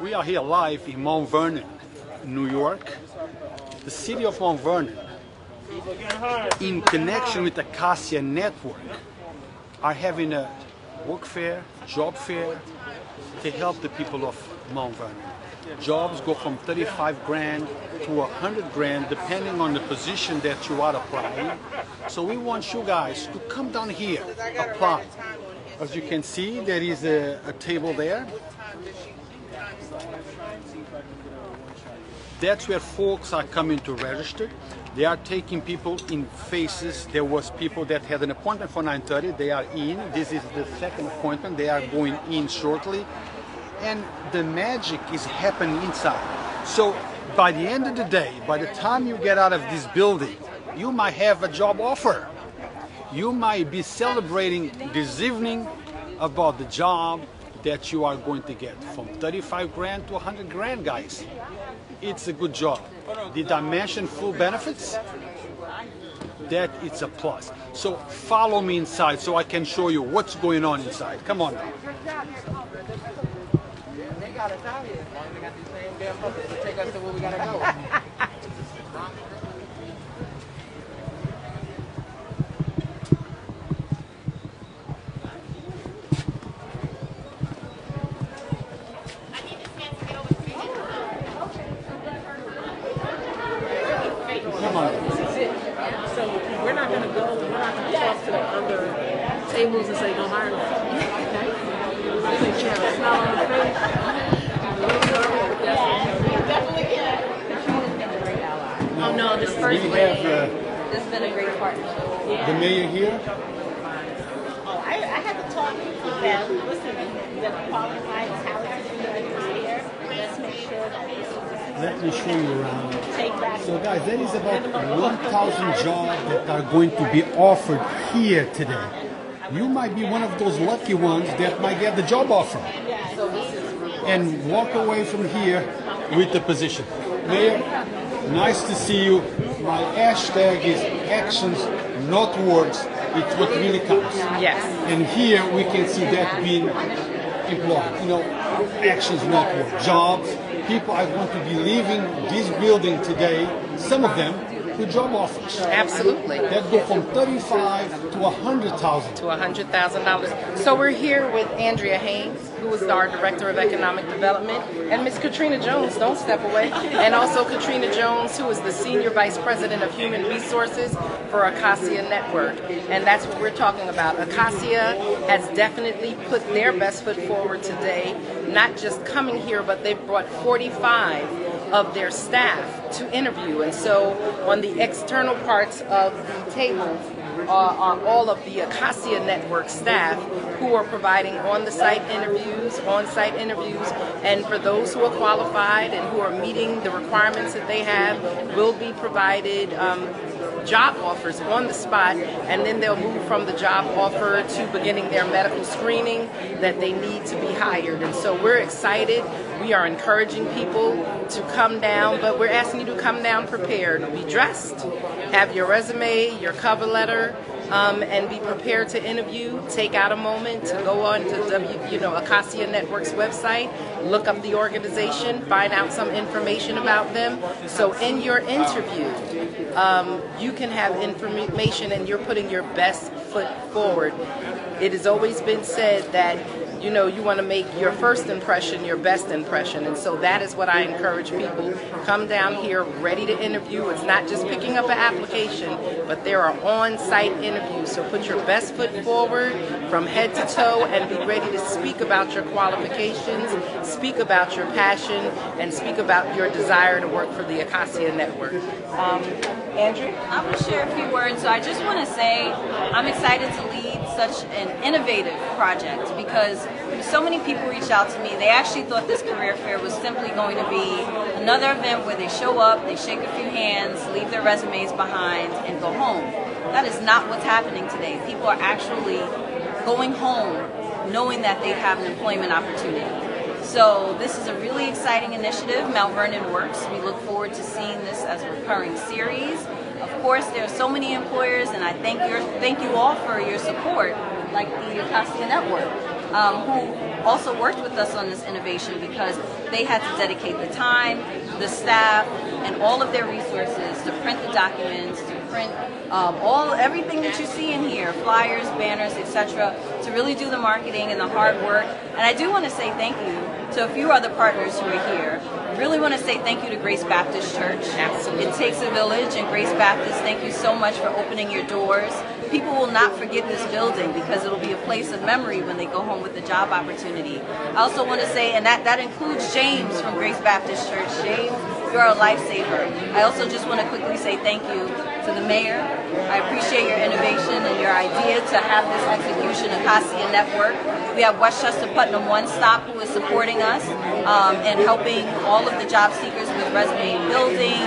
We are here live in Mount Vernon, New York. The city of Mount Vernon, in connection with the Acacia network, are having a work fair, job fair, to help the people of Mount Vernon. Jobs go from 35 grand to 100 grand, depending on the position that you are applying. So we want you guys to come down here, apply. As you can see, there is a table there. That's where folks are coming to register. They are taking people in phases. There was people that had an appointment for 9:30. They are in. This is the second appointment. They are going in shortly. And the magic is happening inside. So by the end of the day, by the time you get out of this building, you might have a job offer. You might be celebrating this evening about the job that you are going to get, from 35 grand to 100 grand, guys. It's a good job. Did I mention full benefits? That it's a plus. So follow me inside so I can show you what's going on inside. Come on now. They got us out here. They got these same damn buses to take us to where we gotta go. So we're not going to talk to the other tables and say don't hire them. Okay? Say Chairman, smile on the face. Definitely can. Oh no, this first We way, have this has been a great partnership. the mayor here. Oh, I had to talk to them. Listen, the qualified talented individuals here. Let's make sure that this is Let me show you around. take back. So guys, there is about 1,000 jobs that are going to be offered here today. You might be one of those lucky ones that might get the job offer and walk away from here with the position. Mayor, nice to see you. My hashtag is actions, not words. It's what really counts. Yes. And here we can see that being employed. You know, actions, not words. Jobs. People are going to be leaving this building today, some of them, with job offers. Absolutely. That go from 35 to 100,000. To $100,000. So we're here with Andrea Haynes, who is our Director of Economic Development, and Ms. Katrina Jones, don't step away, and also Katrina Jones, who is the Senior Vice President of Human Resources for Acacia Network. And that's what we're talking about. Acacia has definitely put their best foot forward today, not just coming here, but they've brought 45 of their staff to interview. And so on the external parts of the tables are all of the Acacia Network staff who are providing on-site interviews, and for those who are qualified and who are meeting the requirements that they have, will be provided job offers on the spot, and then they'll move from the job offer to beginning their medical screening that they need to be hired. And so we're excited. We are encouraging people to come down, but we're asking you to come down prepared. Be dressed, have your resume, your cover letter, and be prepared to interview. Take out a moment to go on to Acacia Network's website, look up the organization, find out some information about them. So in your interview, you can have information and you're putting your best foot forward. It has always been said that you want to make your first impression your best impression, and so that is what I encourage people. Come down here ready to interview. It's not just picking up an application, but there are on-site interviews, so put your best foot forward from head to toe and be ready to speak about your qualifications, speak about your passion, and speak about your desire to work for the Acacia Network. Andrew? I'm going to share a few words. So I just want to say I'm excited to lead such an innovative project because so many people reached out to me. They actually thought this career fair was simply going to be another event where they show up, they shake a few hands, leave their resumes behind, and go home. That is not what's happening today. People are actually going home knowing that they have an employment opportunity. So this is a really exciting initiative, Mount Vernon Works. We look forward to seeing this as a recurring series Of course, there are so many employers, and I thank you all for your support, like the Acacia Network, who also worked with us on this innovation because they had to dedicate the time, the staff, and all of their resources to print the documents, to print everything that you see in here, flyers, banners, etc., to really do the marketing and the hard work. And I do want to say thank you to a few other partners who are here. I really want to say thank you to Grace Baptist Church. Absolutely. It takes a village, and Grace Baptist, thank you so much for opening your doors. People will not forget this building because it'll be a place of memory when they go home with a job opportunity. I also want to say, and that includes James from Grace Baptist Church. James, you're a lifesaver. I also just want to quickly say thank you to the mayor. I appreciate your innovation and your idea to have this execution Acacia Network. We have Westchester Putnam One Stop who is supporting us and helping all of the job seekers with resume building,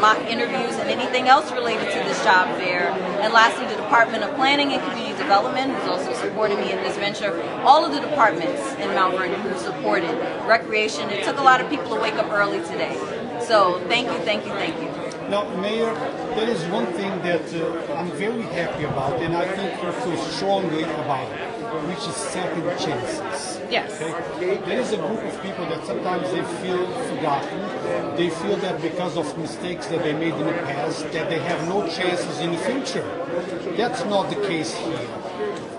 mock interviews, and anything else related to this job fair. And lastly, the Department of Planning and Community Development, who's also supported me in this venture. All of the departments in Mount Vernon who supported recreation. It took a lot of people to wake up early today. So thank you, thank you, thank you. Now, Mayor, there is one thing that I'm very happy about, and I think you feel strongly about it, which is second chances. Yes. Okay? There is a group of people that sometimes they feel forgotten. They feel that because of mistakes that they made in the past, that they have no chances in the future. That's not the case here.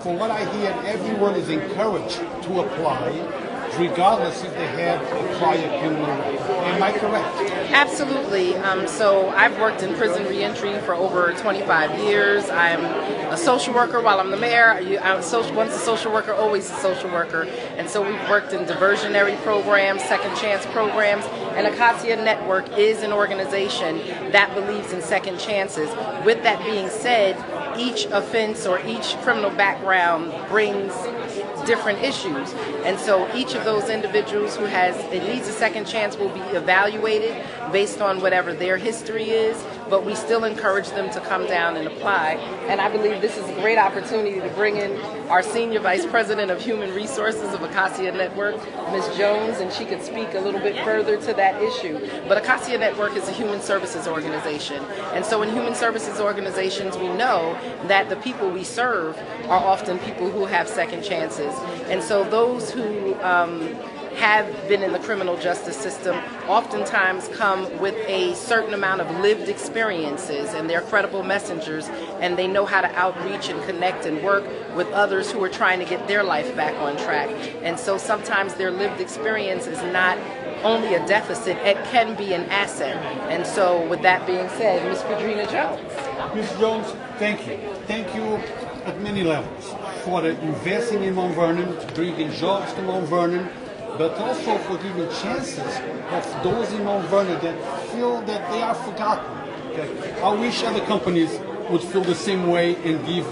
From what I hear, everyone is encouraged to apply, regardless if they have a prior criminal record. Am I correct? Absolutely. So I've worked in prison reentry for over 25 years. I'm a social worker while I'm the mayor. Once a social worker, always a social worker. And so we've worked in diversionary programs, second chance programs, and Acacia Network is an organization that believes in second chances. With that being said, each offense or each criminal background brings different issues. And so each of those individuals who needs a second chance will be evaluated based on whatever their history is, but we still encourage them to come down and apply. And I believe this is a great opportunity to bring in our Senior Vice President of Human Resources of Acacia Network, Ms. Jones, and she could speak a little bit further to that issue. But Acacia Network is a human services organization. And so in human services organizations, we know that the people we serve are often people who have second chances. And so those who have been in the criminal justice system oftentimes come with a certain amount of lived experiences, and they're credible messengers, and they know how to outreach and connect and work with others who are trying to get their life back on track. And so sometimes their lived experience is not only a deficit, it can be an asset. And so with that being said, Ms. Padrina Jones. Ms. Jones, thank you. Thank you at many levels for investing in Mount Vernon, bringing jobs to Mount Vernon, but also for giving chances of those in Mount Vernon that feel that they are forgotten. Okay? I wish other companies would feel the same way and give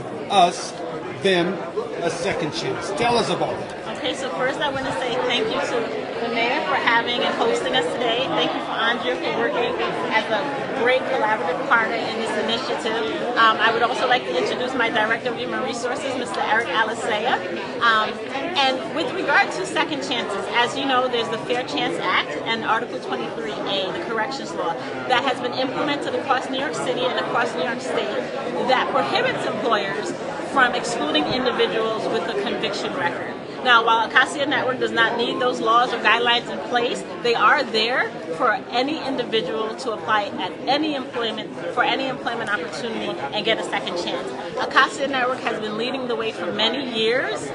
them a second chance. Tell us about that. Okay, so first I want to say thank you to the mayor for having and hosting us today. Thank you for Andrea for working as a great collaborative partner in this initiative. I would also like to introduce my Director of Human Resources, Mr. Eric Alicea. And with regard to second chances, as you know, there's the Fair Chance Act and Article 23A, the corrections law, that has been implemented across New York City and across New York State that prohibits employers from excluding individuals with a conviction record. Now, while Acacia Network does not need those laws or guidelines in place, they are there for any individual to apply at any employment, for any employment opportunity and get a second chance. Acacia Network has been leading the way for many years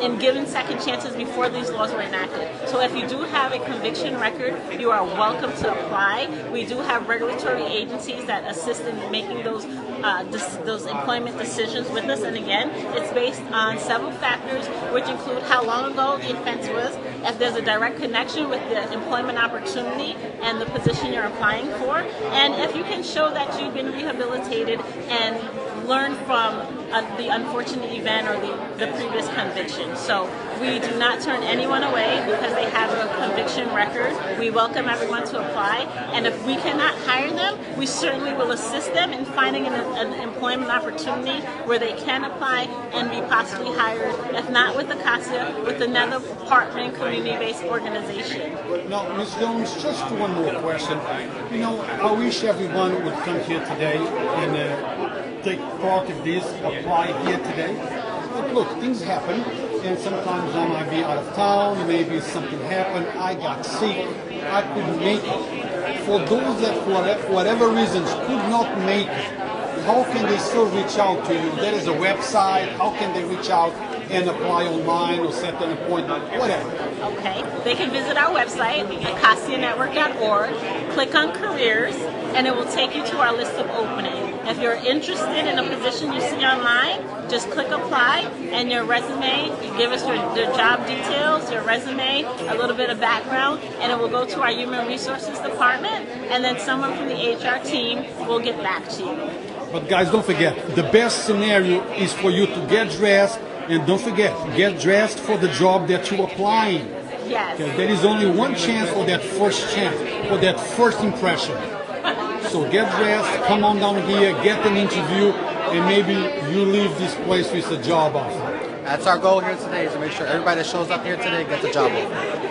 in giving second chances before these laws were enacted. So if you do have a conviction record, you are welcome to apply. We do have regulatory agencies that assist in making those employment decisions with us. And again, it's based on several factors, which include how long ago the offense was, if there's a direct connection with the employment opportunity and the position you're applying for, and if you can show that you've been rehabilitated and learned from the unfortunate event or the previous conviction. So we do not turn anyone away because they have a conviction record. We welcome everyone to apply, and if we cannot hire them, we certainly will assist them in finding an employment opportunity where they can apply and be possibly hired, if not with Acacia, with another partnering community-based organization. Now, Ms. Jones, just one more question. You know, I wish everyone would come here today and take part of this, apply here today. But look, things happen, and sometimes I might be out of town, maybe something happened, I got sick, I couldn't make it. For those that, for whatever reasons, could not make it, how can they still reach out to you? There is a website, how can they reach out and apply online or set an appointment, whatever? Okay, they can visit our website, acacianetwork.org, click on careers, and it will take you to our list of openings. If you're interested in a position you see online, just click apply, and your resume, you give us your job details, your resume, a little bit of background, and it will go to our human resources department, and then someone from the HR team will get back to you. But guys, don't forget, the best scenario is for you to get dressed, and don't forget, get dressed for the job that you're applying. Yes. Okay, there is only one chance for that first chance, for that first impression. So get dressed, come on down here, get an interview, and maybe you leave this place with a job offer. That's our goal here today, is to make sure everybody that shows up here today gets a job offer.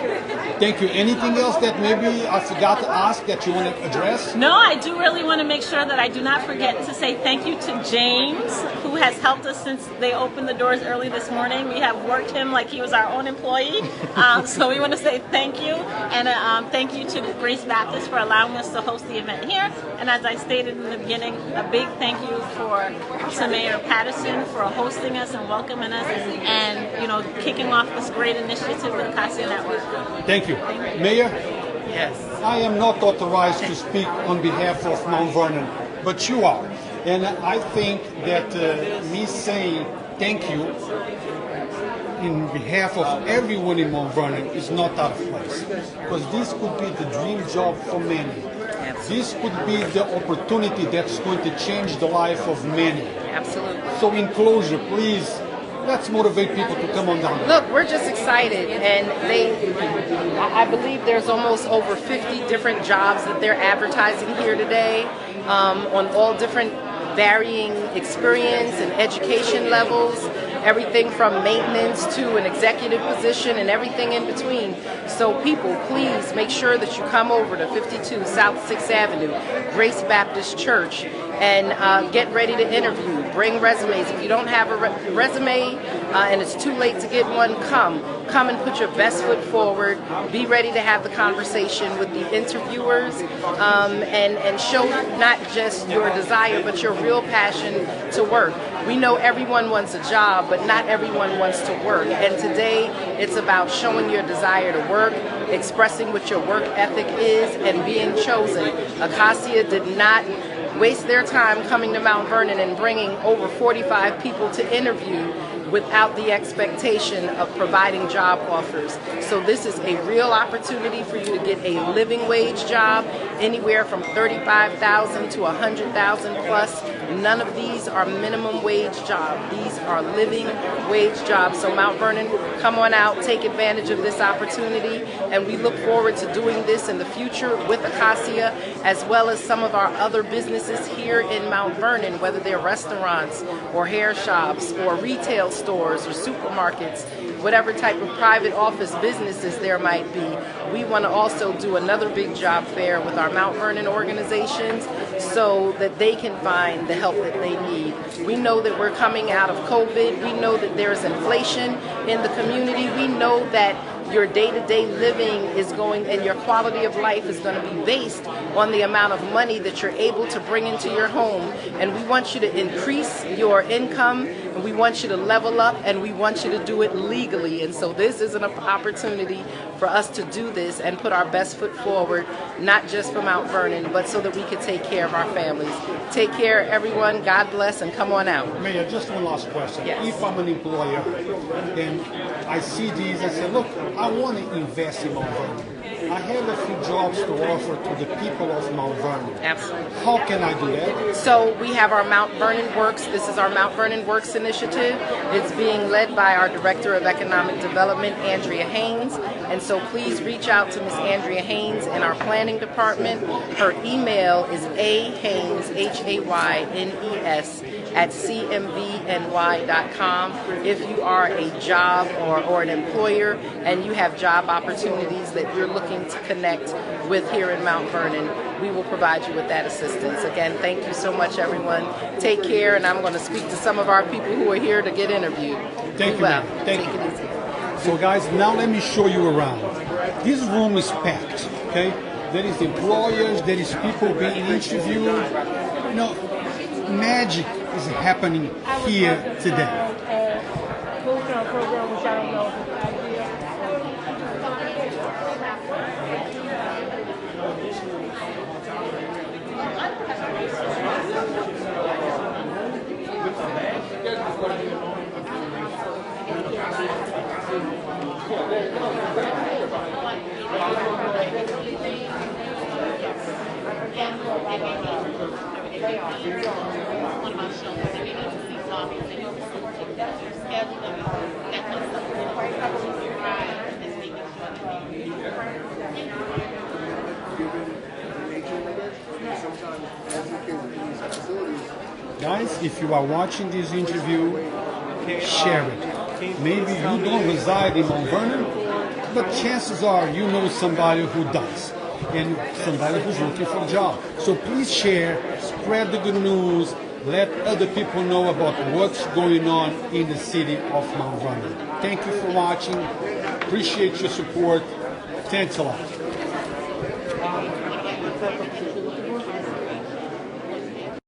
Thank you. Anything else that maybe I forgot to ask that you want to address? No, I do really want to make sure that I do not forget to say thank you to James, who has helped us since they opened the doors early this morning. We have worked him like he was our own employee. So we want to say thank you. And thank you to Grace Baptist for allowing us to host the event here. And as I stated in the beginning, a big thank you to Mayor Patterson for hosting us and welcoming us and, you know, kicking off this great initiative with Acacia Network. Thank you. Mayor? Yes. I am not authorized to speak on behalf of Mount Vernon, but you are. And I think that me saying thank you in behalf of everyone in Mount Vernon is not out of place. Because this could be the dream job for many. This could be the opportunity that's going to change the life of many. Absolutely. So in closure, please, let's motivate people to come on down. Look, we're just excited, and I believe there's almost over 50 different jobs that they're advertising here today on all different varying experience and education levels, everything from maintenance to an executive position and everything in between. So people, please make sure that you come over to 52 South 6th Avenue, Grace Baptist Church, and get ready to interview. Bring resumes. If you don't have a resume and it's too late to get one, come and put your best foot forward. Be ready to have the conversation with the interviewers and show not just your desire but your real passion to work. We know everyone wants a job, but not everyone wants to work. And today it's about showing your desire to work, expressing what your work ethic is, and being chosen. Acacia did not waste their time coming to Mount Vernon and bringing over 45 people to interview without the expectation of providing job offers. So this is a real opportunity for you to get a living wage job, anywhere from $35,000 to $100,000 plus. None of these are minimum wage jobs. These are living wage jobs. So Mount Vernon, come on out, take advantage of this opportunity, and we look forward to doing this in the future with Acacia, as well as some of our other businesses here in Mount Vernon, whether they're restaurants or hair shops or retail stores or supermarkets, whatever type of private office businesses there might be. We want to also do another big job fair with our Mount Vernon organizations so that they can find the help that they need. We know that we're coming out of COVID. We know that there's inflation in the community. We know that your day-to-day living is going, and your quality of life is going to be based on the amount of money that you're able to bring into your home. And we want you to increase your income, and we want you to level up, and we want you to do it legally. And so this is an opportunity for us to do this and put our best foot forward, not just for Mount Vernon, but so that we can take care of our families. Take care, everyone. God bless, and come on out. Mayor, just one last question. Yes. If I'm an employer and I see these, I say, look, I want to invest in Mount Vernon. I have a few jobs to offer to the people of Mount Vernon. Absolutely. How can I do that? So we have our Mount Vernon Works. This is our Mount Vernon Works initiative. It's being led by our Director of Economic Development, Andrea Haynes. And so please reach out to Ms. Andrea Haynes in our planning department. Her email is ahaynes, Haynes, at cmvny.com. If you are a job or an employer and you have job opportunities that you're looking to connect with here in Mount Vernon, we will provide you with that assistance. Again, thank you so much, everyone. Take care, and I'm going to speak to some of our people who are here to get interviewed. Thank you, ma'am. Thank you. Take it easy. So guys, now let me show you around. This room is packed, okay? There is employers, there is people being interviewed. You know, magic is happening here today. Program, which I don't know if it's idea. Guys, if you are watching this interview, share it. Maybe you don't reside in Mount Vernon, but chances are you know somebody who does, and somebody who's looking for a job. So please share, spread the good news, let other people know about what's going on in the city of Mount Vernon. Thank you for watching. Appreciate your support. Thanks a lot.